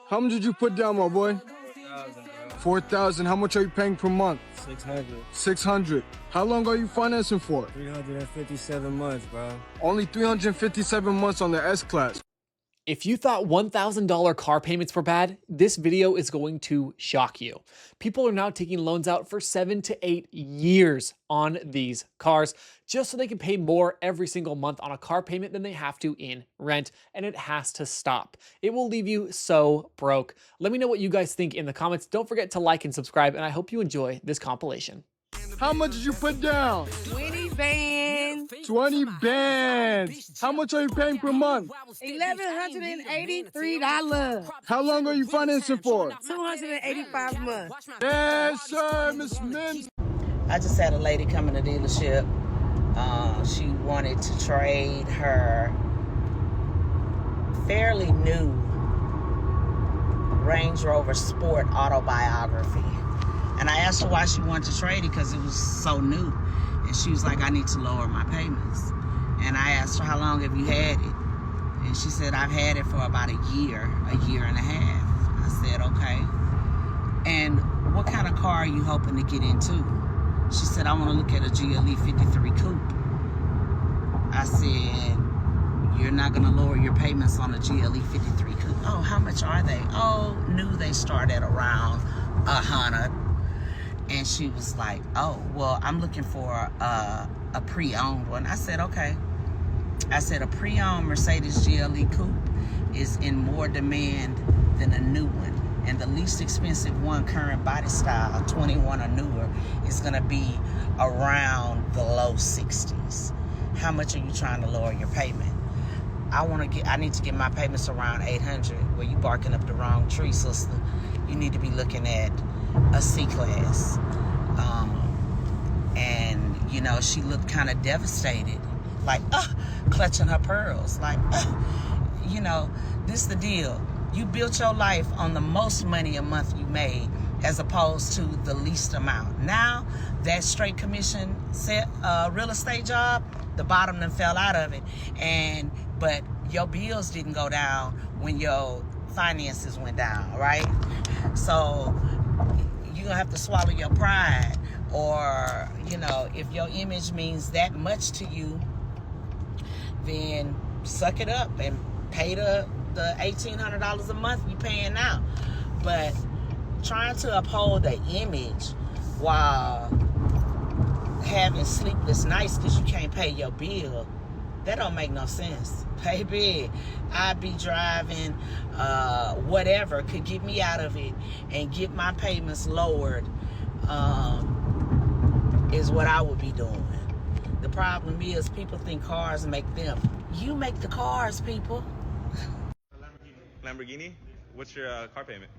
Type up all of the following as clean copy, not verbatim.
How much did you put down, my boy? 4,000, bro. 4,000. How much are you paying per month? 600. 600. How long are you financing for? 357 months, bro. Only 357 months on the S-Class. If you thought $1,000 car payments were bad, this video is going to shock you. People are now taking loans out for 7 to 8 years on these cars just so they can pay more every single month on a car payment than they have to in rent, and it has to stop. It will leave you so broke. Let me know what you guys think in the comments. Don't forget to like and subscribe, and I hope you enjoy this compilation. How much did you put down? 20 bands. 20 bands. How much are you paying per month? $1,183. How long are you financing for? 285 months. Yes, sir, Miss Mims. I just had a lady come in the dealership. She wanted to trade her fairly new Range Rover Sport autobiography. And I asked her why she wanted to trade it because it was so new. And she was like, I need to lower my payments. And I asked her, how long have you had it? And she said, I've had it for about a year and a half. I said, okay. And what kind of car are you hoping to get into? She said, I want to look at a GLE 53 Coupe. I said, you're not going to lower your payments on a GLE 53 Coupe. Oh, how much are they? Oh, new they start at around 100. And she was like, oh, well, I'm looking for a pre-owned one. I said, okay. I said, a pre-owned Mercedes GLE Coupe is in more demand than a new one. And the least expensive one, current body style, 21 or newer, is going to be around the low 60s. How much are you trying to lower your payment? I need to get my payments around 800. Well, you barking up the wrong tree, sister. You need to be looking at a C-Class. And, you know, she looked kind of devastated, like, clutching her pearls. Like, you know, this is the deal. You built your life on the most money a month you made as opposed to the least amount. Now, that straight commission real estate job, the bottom done fell out of it. But your bills didn't go down when your finances went down, right? So you're gonna have to swallow your pride, or, you know, if your image means that much to you, then suck it up and pay the $1,800 a month you're paying now. But trying to uphold the image while having sleepless nights because you can't pay your bill, that don't make no sense. Baby, I'd be driving whatever could get me out of it and get my payments lowered, is what I would be doing. The problem is people think cars make them. You make the cars, people. Lamborghini? What's your car payment?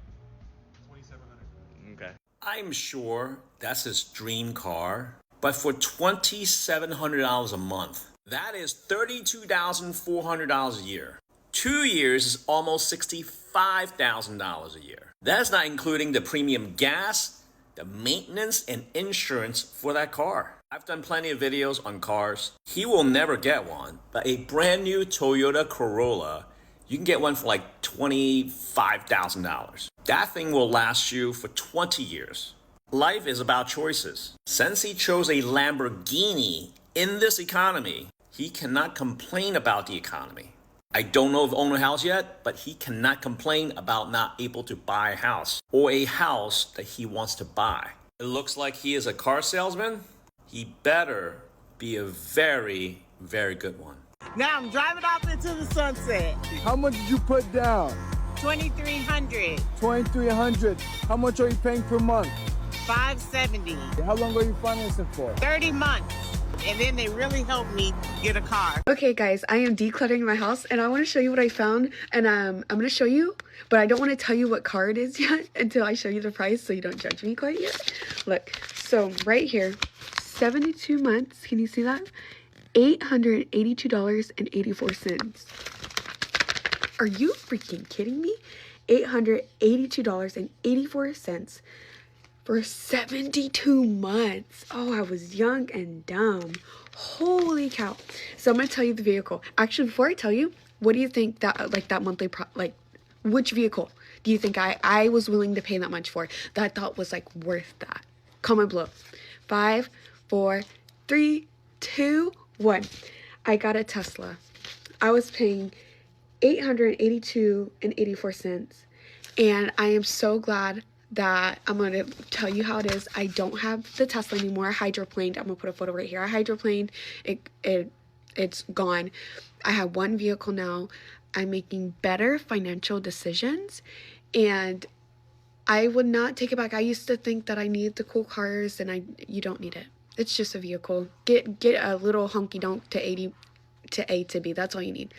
$2,700. Okay. I'm sure that's his dream car, but for $2,700 a month, that is $32,400 a year. 2 years is almost $65,000 a year. That's not including the premium gas, the maintenance, and insurance for that car. I've done plenty of videos on cars. He will never get one, but a brand new Toyota Corolla, you can get one for like $25,000. That thing will last you for 20 years. Life is about choices. Since he chose a Lamborghini in this economy, he cannot complain about the economy. I don't know if he owns a house yet, but he cannot complain about not able to buy a house or a house that he wants to buy. It looks like he is a car salesman. He better be a very, very good one. Now I'm driving off into the sunset. How much did you put down? 2,300. 2,300. How much are you paying per month? 570. How long are you financing for? 30 months. And then they really helped me get a car. Okay guys, I am decluttering my house and I want to show you what I found, and I'm going to show you, but I don't want to tell you what car it is yet until I show you the price so you don't judge me quite yet. Look, so right here, 72 months, can you see that? $882.84. Are you freaking kidding me? $882.84 for 72 months. Oh, I was young and dumb. Holy cow. So I'm gonna tell you the vehicle. Actually, before I tell you, what do you think that, like, that monthly which vehicle do you think I was willing to pay that much for, that I thought was like worth that? Comment below. 5, 4, 3, 2, 1. I got a Tesla. I was paying $882.84, and I am so glad that I'm going to tell you how it is. I don't have the Tesla anymore. I hydroplaned. I'm going to put a photo right here. I hydroplaned. It's gone. I have one vehicle now. I'm making better financial decisions, and I would not take it back. I used to think that I needed the cool cars, and you don't need it. It's just a vehicle. Get a little honky donk to A to B. That's all you need.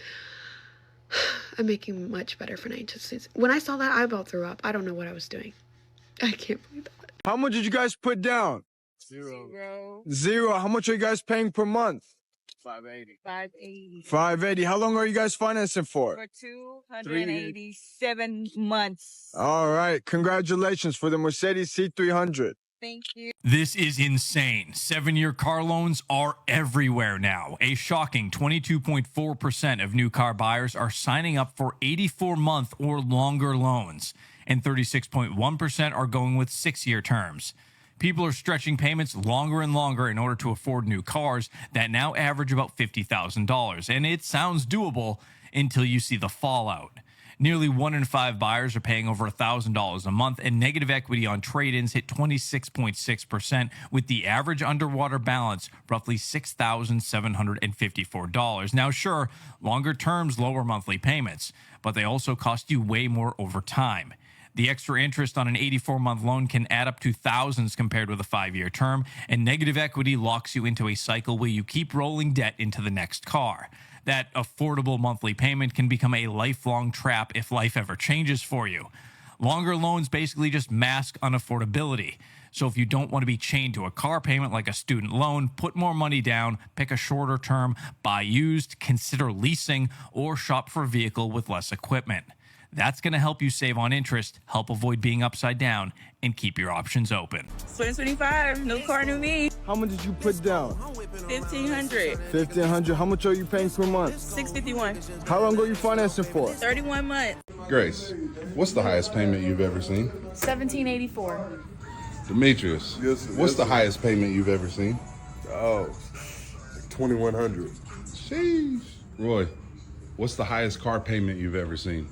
I'm making much better financial decisions. When I saw that, I about threw up. I don't know what I was doing. I can't believe that. How much did you guys put down? Zero. How much are you guys paying per month? 580. 580 580. How long are you guys financing for? for 287 months. All right. Congratulations for the Mercedes C300. Thank you. This is insane. 7-year car loans are everywhere now. A shocking 22.4% of new car buyers are signing up for 84-month or longer loans, and 36.1% are going with 6-year terms. People are stretching payments longer and longer in order to afford new cars that now average about $50,000, and it sounds doable until you see the fallout. Nearly 1 in 5 buyers are paying over $1,000 a month, and negative equity on trade-ins hit 26.6%, with the average underwater balance roughly $6,754. Now, sure, longer terms lower monthly payments, but they also cost you way more over time. The extra interest on an 84-month loan can add up to thousands compared with a 5-year term, and negative equity locks you into a cycle where you keep rolling debt into the next car. That affordable monthly payment can become a lifelong trap if life ever changes for you. Longer loans basically just mask unaffordability. So if you don't want to be chained to a car payment like a student loan, put more money down, pick a shorter term, buy used, consider leasing, or shop for a vehicle with less equipment. That's going to help you save on interest, help avoid being upside down, and keep your options open. 2025, new car, new me. How much did you put down? 1,500. 1,500. How much are you paying per month? 651. How long are you financing for? 31 months. Grace, what's the highest payment you've ever seen? 1784. Demetrius, what's the highest payment you've ever seen? Oh, 2,100. Sheesh. Roy, what's the highest car payment you've ever seen?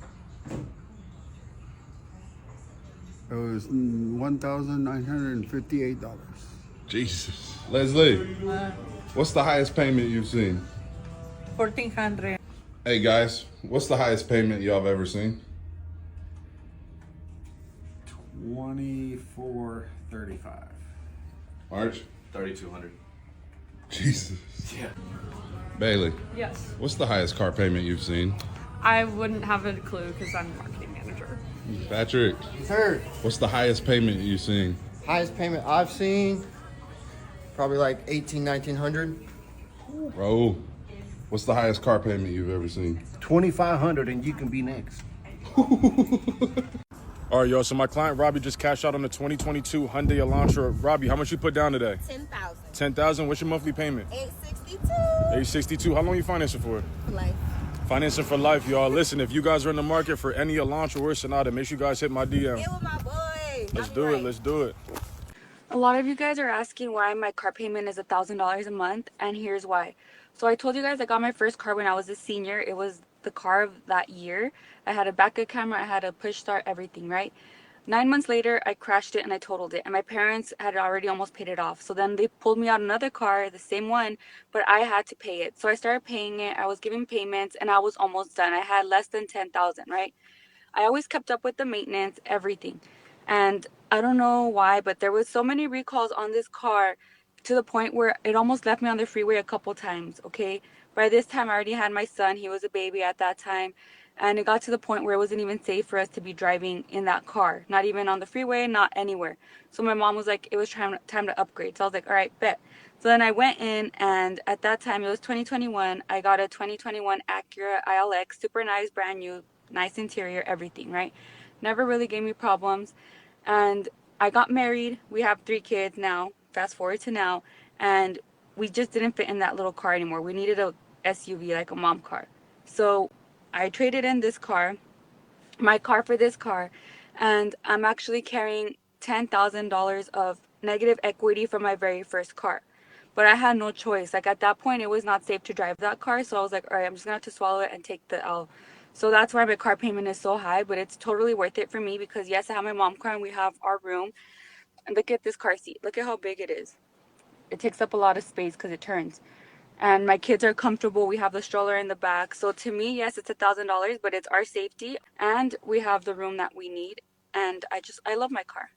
It was $1,958. Jesus. Leslie, what's the highest payment you've seen? 1,400. Hey guys, what's the highest payment y'all have ever seen? 2435. March? 3,200. Jesus. Yeah. Bailey, Yes. what's the highest car payment you've seen? I wouldn't have a clue because I'm a marketing manager. Patrick, Third, what's the highest payment you've seen? highest payment I've seen, probably like 1,900. Raul, what's the highest car payment you've ever seen? 2,500 and you can be next. All right, yo, so my client Robbie just cashed out on the 2022 Hyundai Elantra. Robbie, how much you put down today? 10,000. 10,000. What's your monthly payment? 862. 862. How long you financing for? Life. Financing for life, y'all. Listen, if you guys are in the market for any Elantra or Sonata, make sure you guys hit my DM. It was my boy. Let's do it. Let's do it. A lot of you guys are asking why my car payment is $1,000 a month, and here's why. So I told you guys I got my first car when I was a senior. It was the car of that year. I had a backup camera, I had a push start, everything, right? 9 months later, I crashed it and I totaled it, and my parents had already almost paid it off. So then they pulled me out another car, the same one, but I had to pay it. So I started paying it. I was giving payments, and I was almost done. I had less than 10,000, right? I always kept up with the maintenance, everything. And I don't know why, but there was so many recalls on this car to the point where it almost left me on the freeway a couple times, okay? By this time, I already had my son. He was a baby at that time. And it got to the point where it wasn't even safe for us to be driving in that car. Not even on the freeway, not anywhere. So my mom was like, it was time to upgrade. So I was like, all right, bet. So then I went in, and at that time, it was 2021. I got a 2021 Acura ILX, super nice, brand new, nice interior, everything, right? Never really gave me problems. And I got married. We have 3 kids now. Fast forward to now. And we just didn't fit in that little car anymore. We needed a SUV, like a mom car. So I traded in this car, my car for this car, and I'm actually carrying $10,000 of negative equity from my very first car. But I had no choice. Like at that point, it was not safe to drive that car. So I was like, all right, I'm just gonna have to swallow it and take the L. So that's why my car payment is so high, but it's totally worth it for me because yes, I have my mom car and we have our room. And look at this car seat. Look at how big it is. It takes up a lot of space because it turns. And my kids are comfortable. We have the stroller in the back. So to me, yes, it's $1,000, but it's our safety and we have the room that we need. And I love my car.